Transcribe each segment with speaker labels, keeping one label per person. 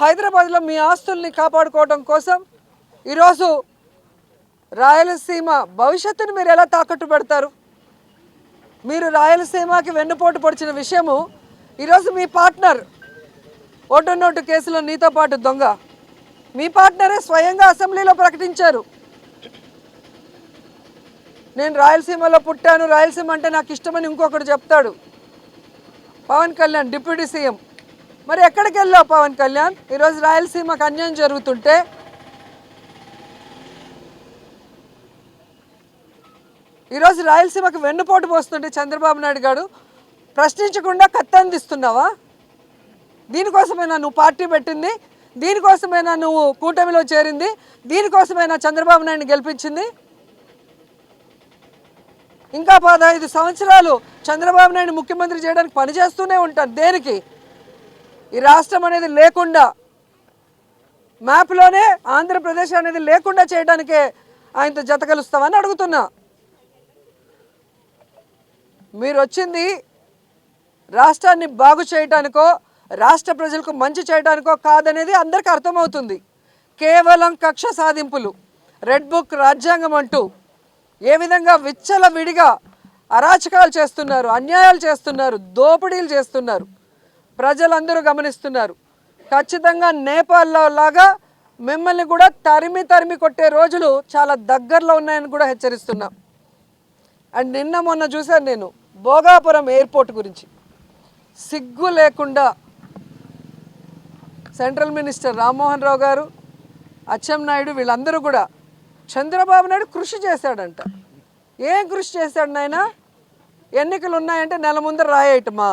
Speaker 1: హైదరాబాద్లో మీ ఆస్తుల్ని కాపాడుకోవడం కోసం ఈరోజు రాయలసీమ భవిష్యత్తును మీరు ఎలా తాకట్టు పెడతారు? మీరు రాయలసీమకి వెన్నుపోటు పొడిచిన విషయము ఈరోజు మీ పార్ట్నర్ ఓటు నోటు కేసులో నీతో పాటు దొంగ మీ పార్ట్నరే స్వయంగా అసెంబ్లీలో ప్రకటించారు. నేను రాయలసీమలో పుట్టాను, రాయలసీమ అంటే నాకు ఇష్టమని ఇంకొకటి చెప్తాడు పవన్ కళ్యాణ్ డిప్యూటీ సీఎం. మరి ఎక్కడికి వెళ్ళావు పవన్ కళ్యాణ్? ఈరోజు రాయలసీమకు అన్యాయం జరుగుతుంటే, ఈరోజు రాయలసీమకు వెన్నుపోటు పోస్తుంటే చంద్రబాబు నాయుడు గారు ప్రశ్నించకుండా కత్తందిస్తున్నావా? దీనికోసమైనా నువ్వు పార్టీ పెట్టింది? దీనికోసమైనా నువ్వు కూటమిలో చేరింది? దీనికోసమైనా చంద్రబాబు నాయుడిని గెలిపించింది? ఇంకా 15 సంవత్సరాలు చంద్రబాబు నాయుడు ముఖ్యమంత్రి చేయడానికి పనిచేస్తూనే ఉంటారు. దేనికి? ఈ రాష్ట్రం అనేది లేకుండా, మ్యాప్లోనే ఆంధ్రప్రదేశ్ అనేది లేకుండా చేయడానికే ఆయనతో జత కలుస్తామని అడుగుతున్నా. మీరు వచ్చింది రాష్ట్రాన్ని బాగు చేయడానికో రాష్ట్ర ప్రజలకు మంచి చేయడానికో కాదనేది అందరికీ అర్థమవుతుంది. కేవలం కక్ష సాధింపులు, రెడ్ బుక్ రాజ్యాంగం అంటూ ఏ విధంగా విచ్చలవిడిగా అరాచకాలు చేస్తున్నారు, అన్యాయాలు చేస్తున్నారు, దోపిడీలు చేస్తున్నారు ప్రజలందరూ గమనిస్తున్నారు. ఖచ్చితంగా నేపాల్లో లాగా మిమ్మల్ని కూడా తరిమి తరిమి కొట్టే రోజులు చాలా దగ్గరలో ఉన్నాయని కూడా హెచ్చరిస్తున్నాం. అండ్ నిన్న మొన్న చూశాను నేను భోగాపురం ఎయిర్పోర్ట్ గురించి. సిగ్గు లేకుండా సెంట్రల్ మినిస్టర్ రామ్మోహన్ రావు గారు, అచ్చెన్నాయుడు వీళ్ళందరూ కూడా చంద్రబాబు నాయుడు కృషి చేశాడంట. ఏం కృషి చేశాడు నాయన? ఎన్నికలు ఉన్నాయంటే నెల ముందర రాయేయటమా?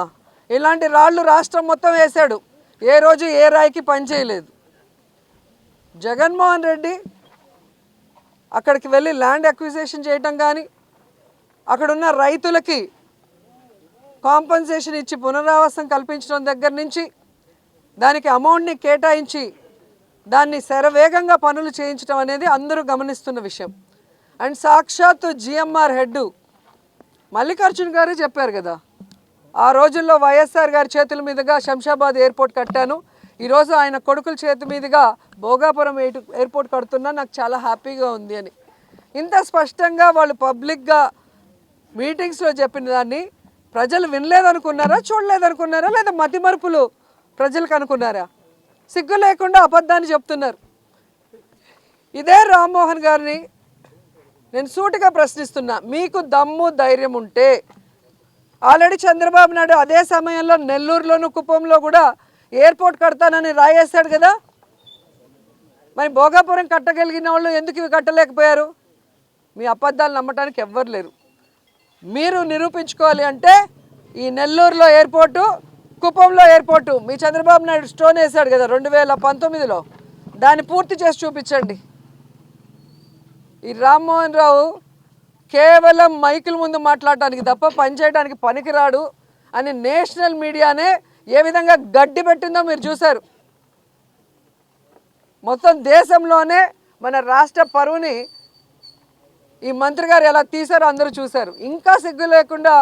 Speaker 1: ఇలాంటి రాళ్ళు రాష్ట్రం మొత్తం వేశాడు. ఏ రోజు ఏ రాయికి పనిచేయలేదు. జగన్మోహన్ రెడ్డి అక్కడికి వెళ్ళి ల్యాండ్ అక్విజిషన్ చేయటం కానీ, అక్కడున్న రైతులకి కాంపన్సేషన్ ఇచ్చి పునరావాసం కల్పించడం దగ్గర నుంచి, దానికి అమౌంట్ని కేటాయించి దాన్ని శరవేగంగా పనులు చేయించడం అనేది అందరూ గమనిస్తున్న విషయం. అండ్ సాక్షాత్తు జిఎంఆర్ హెడ్ మల్లికార్జున్ గారు చెప్పారు కదా, ఆ రోజుల్లో వైఎస్ఆర్ గారి చేతుల మీదుగా శంషాబాద్ ఎయిర్పోర్ట్ కట్టాను, ఈరోజు ఆయన కొడుకుల చేతి మీదుగా భోగాపురం ఎయిర్పోర్ట్ కడుతున్నా, నాకు చాలా హ్యాపీగా ఉంది అని. ఇంత స్పష్టంగా వాళ్ళు పబ్లిక్గా మీటింగ్స్లో చెప్పిన దాన్ని ప్రజలు వినలేదనుకున్నారా, చూడలేదనుకున్నారా, లేదా మతిమరుపులు ప్రజలకు అనుకున్నారా? సిగ్గు లేకుండా అబద్ధాన్ని చెప్తున్నారు. ఇదే రామ్మోహన్ గారిని నేను సూటిగా ప్రశ్నిస్తున్నా. మీకు దమ్ము ధైర్యం ఉంటే ఆల్రెడీ చంద్రబాబు నాయుడు అదే సమయంలో నెల్లూరులోను కుప్పంలో కూడా ఎయిర్పోర్ట్ కడతానని రాయేశాడు కదా. మరి భోగాపురం కట్టగలిగిన వాళ్ళు ఎందుకు ఇవి కట్టలేకపోయారు? మీ అబద్ధాలు నమ్మటానికి ఎవ్వరు లేరు. మీరు నిరూపించుకోవాలి అంటే ఈ నెల్లూరులో ఎయిర్పోర్టు, కుప్పంలో ఎయిర్పోర్టు మీ చంద్రబాబు నాయుడు స్టోన్ వేశాడు కదా 2019లో, దాన్ని పూర్తి చేసి చూపించండి. ఈ రామ్మోహన్ రావు కేవలం మైకుల ముందు మాట్లాడటానికి తప్ప పనిచేయడానికి పనికిరాడు అని నేషనల్ మీడియానే ఏ విధంగా గడ్డి పెట్టిందో మీరు చూశారు. మొత్తం దేశంలోనే మన రాష్ట్ర పరువుని ఈ మంత్రి గారు ఎలా తీశారో అందరూ చూశారు. ఇంకా సిగ్గు లేకుండా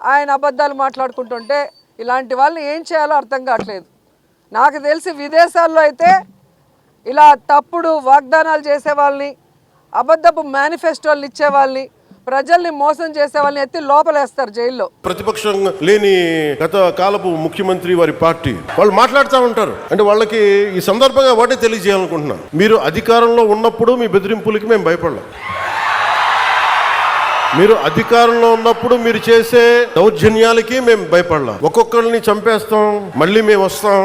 Speaker 1: ఆయన అబద్ధాలు మాట్లాడుకుంటుంటే ఇలాంటి వాళ్ళు ఏం చేయాలో అర్థం కావట్లేదు. నాకు తెలిసి విదేశాల్లో అయితే ఇలా తప్పుడు వాగ్దానాలు చేసే వాళ్ళని, అబద్ధపు మేనిఫెస్టోలు ఇచ్చే వాళ్ళని, ప్రజల్ని మోసం చేసే వాళ్ళని ఎత్తి లోపలేస్తారు జైల్లో.
Speaker 2: ప్రతిపక్షం లేని గత కాలపు ముఖ్యమంత్రి వారి పార్టీ వాళ్ళు మాట్లాడుతూ ఉంటారు. అంటే వాళ్ళకి ఈ సందర్భంగా వాటే తెలియజేయాలనుకుంటున్నా, మీరు అధికారంలో ఉన్నప్పుడు మీ బెదిరింపులకి మేము భయపడలేం. మీరు అధికారంలో ఉన్నప్పుడు మీరు చేసే దౌర్జన్యాలకి మేము భయపడలేం. ఒక్కొక్కరిని చంపేస్తాం, మళ్ళీ మేము వస్తాం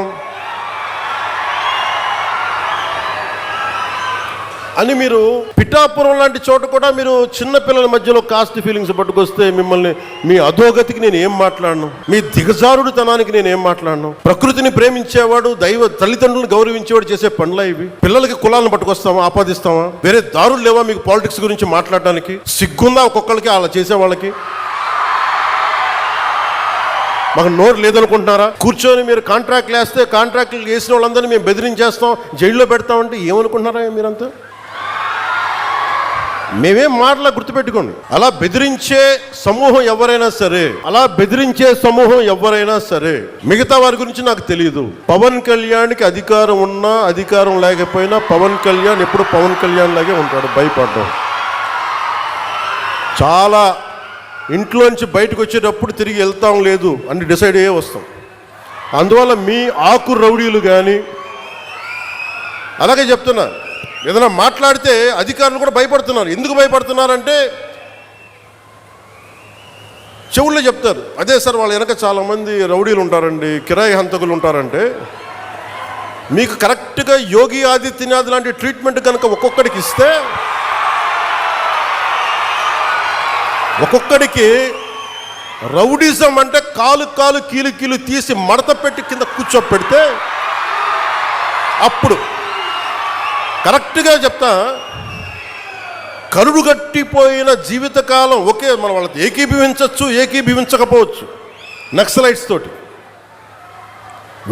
Speaker 2: అని మీరు పిఠాపురం లాంటి చోట కూడా మీరు చిన్న పిల్లల మధ్యలో కాస్ట్ ఫీలింగ్స్ పట్టుకొస్తే మిమ్మల్ని, మీ అధోగతికి నేను ఏం మాట్లాడను, మీ దిగజారుడుతనానికి నేను ఏం మాట్లాడను. ప్రకృతిని ప్రేమించేవాడు, దైవ తల్లిదండ్రులను గౌరవించేవాడు చేసే పనులా ఇవి? పిల్లలకి కులాలను పట్టుకొస్తామా, ఆపాదిస్తామా? వేరే దారులు లేవా మీకు పాలిటిక్స్ గురించి మాట్లాడడానికి? సిగ్గుందా ఒక్కొక్కరికి అలా చేసే వాళ్ళకి? మాకు నోరు లేదనుకుంటున్నారా? కూర్చొని మీరు కాంట్రాక్ట్లు వేస్తే కాంట్రాక్ట్లు వేసిన వాళ్ళందరినీ మేము బెదిరించేస్తాం, జైల్లో పెడతామంటే ఏమనుకుంటున్నారా మీరంతా? మేమేం మాటలా గుర్తుపెట్టుకోండి. అలా బెదిరించే సమూహం ఎవరైనా సరే మిగతా వారి గురించి నాకు తెలియదు. పవన్ కళ్యాణ్కి అధికారం ఉన్నా అధికారం లేకపోయినా పవన్ కళ్యాణ్ ఎప్పుడు పవన్ కళ్యాణ్ లాగే ఉంటాడు. భయపడ్డాం. చాలా ఇంట్లోంచి బయటకు వచ్చేటప్పుడు తిరిగి వెళ్తాం లేదు అని డిసైడ్ అయ్యే వస్తాం. అందువల్ల మీ ఆకు రౌడీలు కానీ అలాగే చెప్తున్నా, ఏదైనా మాట్లాడితే అధికారులు కూడా భయపడుతున్నారు. ఎందుకు భయపడుతున్నారంటే చెవుల్లో చెప్తారు, అదే సార్ వాళ్ళ వెనక చాలామంది రౌడీలు ఉంటారండి, కిరాయి హంతకులు ఉంటారంటే, మీకు కరెక్ట్గా యోగి ఆదిత్యనాథ్ లాంటి ట్రీట్మెంట్ కనుక ఒక్కొక్కడికి ఇస్తే ఒక్కొక్కడికి రౌడీజం అంటే కాలు కీలు తీసి మడత పెట్టి కింద కూర్చోపెడితే అప్పుడు కరెక్ట్గా చెప్తా, కరుడు గట్టిపోయిన జీవితకాలం ఒకే మనం వాళ్ళతో ఏకీభవించకపోవచ్చు. నక్సలైట్స్ తోటి,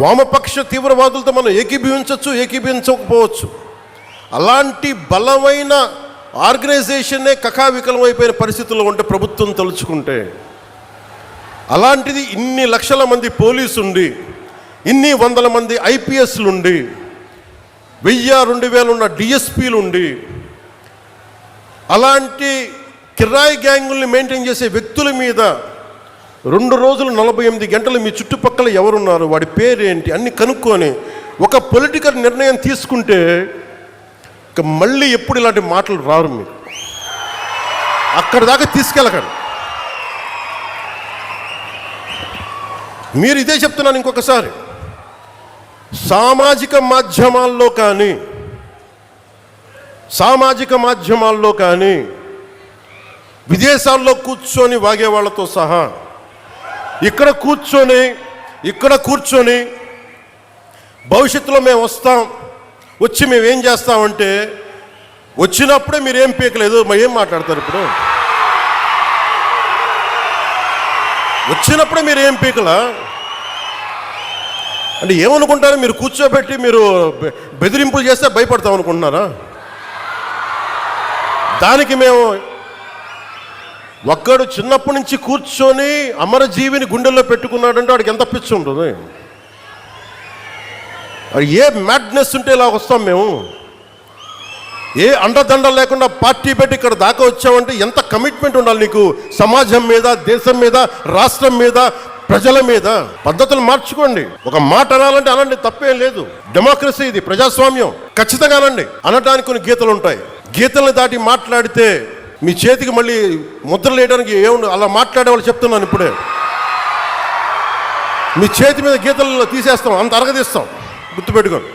Speaker 2: వామపక్ష తీవ్రవాదులతో మనం ఏకీభవించకపోవచ్చు. అలాంటి బలమైన ఆర్గనైజేషన్నే కకావికలం అయిపోయిన పరిస్థితుల్లో ఉంటే ప్రభుత్వం తలుచుకుంటే, అలాంటిది ఇన్ని లక్షల మంది పోలీసుండి, ఇన్ని వందల మంది ఐపీఎస్లుండి, 1000-2000 ఉన్న డిఎస్పీలుండి, అలాంటి కిరాయి గ్యాంగుల్ని మెయింటైన్ చేసే వ్యక్తుల మీద 2 రోజులు 48 గంటలు మీ చుట్టుపక్కల ఎవరున్నారు, వాడి పేరేంటి అన్ని కనుక్కొని ఒక పొలిటికల్ నిర్ణయం తీసుకుంటే ఇక మళ్ళీ ఎప్పుడు ఇలాంటి మాటలు రారు. మీకు అక్కడ దాకా తీసుకెళ్ళకండి. మీరు ఇదే చెప్తున్నాను ఇంకొకసారి, సామాజిక మాధ్యమాల్లో కానీ విదేశాల్లో కూర్చొని వాగే వాళ్ళతో సహా ఇక్కడ కూర్చొని భవిష్యత్తులో మేము వచ్చి మేమేం చేస్తామంటే, వచ్చినప్పుడే మీరేం పీకలేదు మరి ఏం మాట్లాడతారు? ఇప్పుడు వచ్చినప్పుడే మీరు ఏం పీకలా అంటే ఏమనుకుంటారు? మీరు కూర్చోబెట్టి మీరు బెదిరింపులు చేస్తే భయపడతాం అనుకుంటున్నారా? దానికి మేము ఒక్కడు చిన్నప్పటి నుంచి కూర్చొని అమరజీవిని గుండెల్లో పెట్టుకున్నాడంటే వాడికి ఎంత పిచ్చి ఉంటుంది? ఏ మ్యాడ్నెస్ ఉంటే ఇలా వస్తాం మేము? ఏ అండదండ లేకుండా పార్టీ పెట్టి ఇక్కడ దాకా వచ్చామంటే ఎంత కమిట్మెంట్ ఉండాలి నీకు? సమాజం మీద, దేశం మీద, రాష్ట్రం మీద, ప్రజల మీద. పద్ధతులు మార్చుకోండి. ఒక మాట అనాలంటే అనండి, తప్పేం లేదు. డెమోక్రసీ ఇది, ప్రజాస్వామ్యం. ఖచ్చితంగా అనండి. అనడానికి కొన్ని గీతలు ఉంటాయి. గీతల్ని దాటి మాట్లాడితే మీ చేతికి మళ్ళీ ముద్రలు వేయడానికి ఏముంది? అలా మాట్లాడే వాళ్ళు చెప్తున్నాను ఇప్పుడే, మీ చేతి మీద గీతలు తీసేస్తాం, అంత అరగదీస్తాం. గుర్తుపెట్టుకోండి.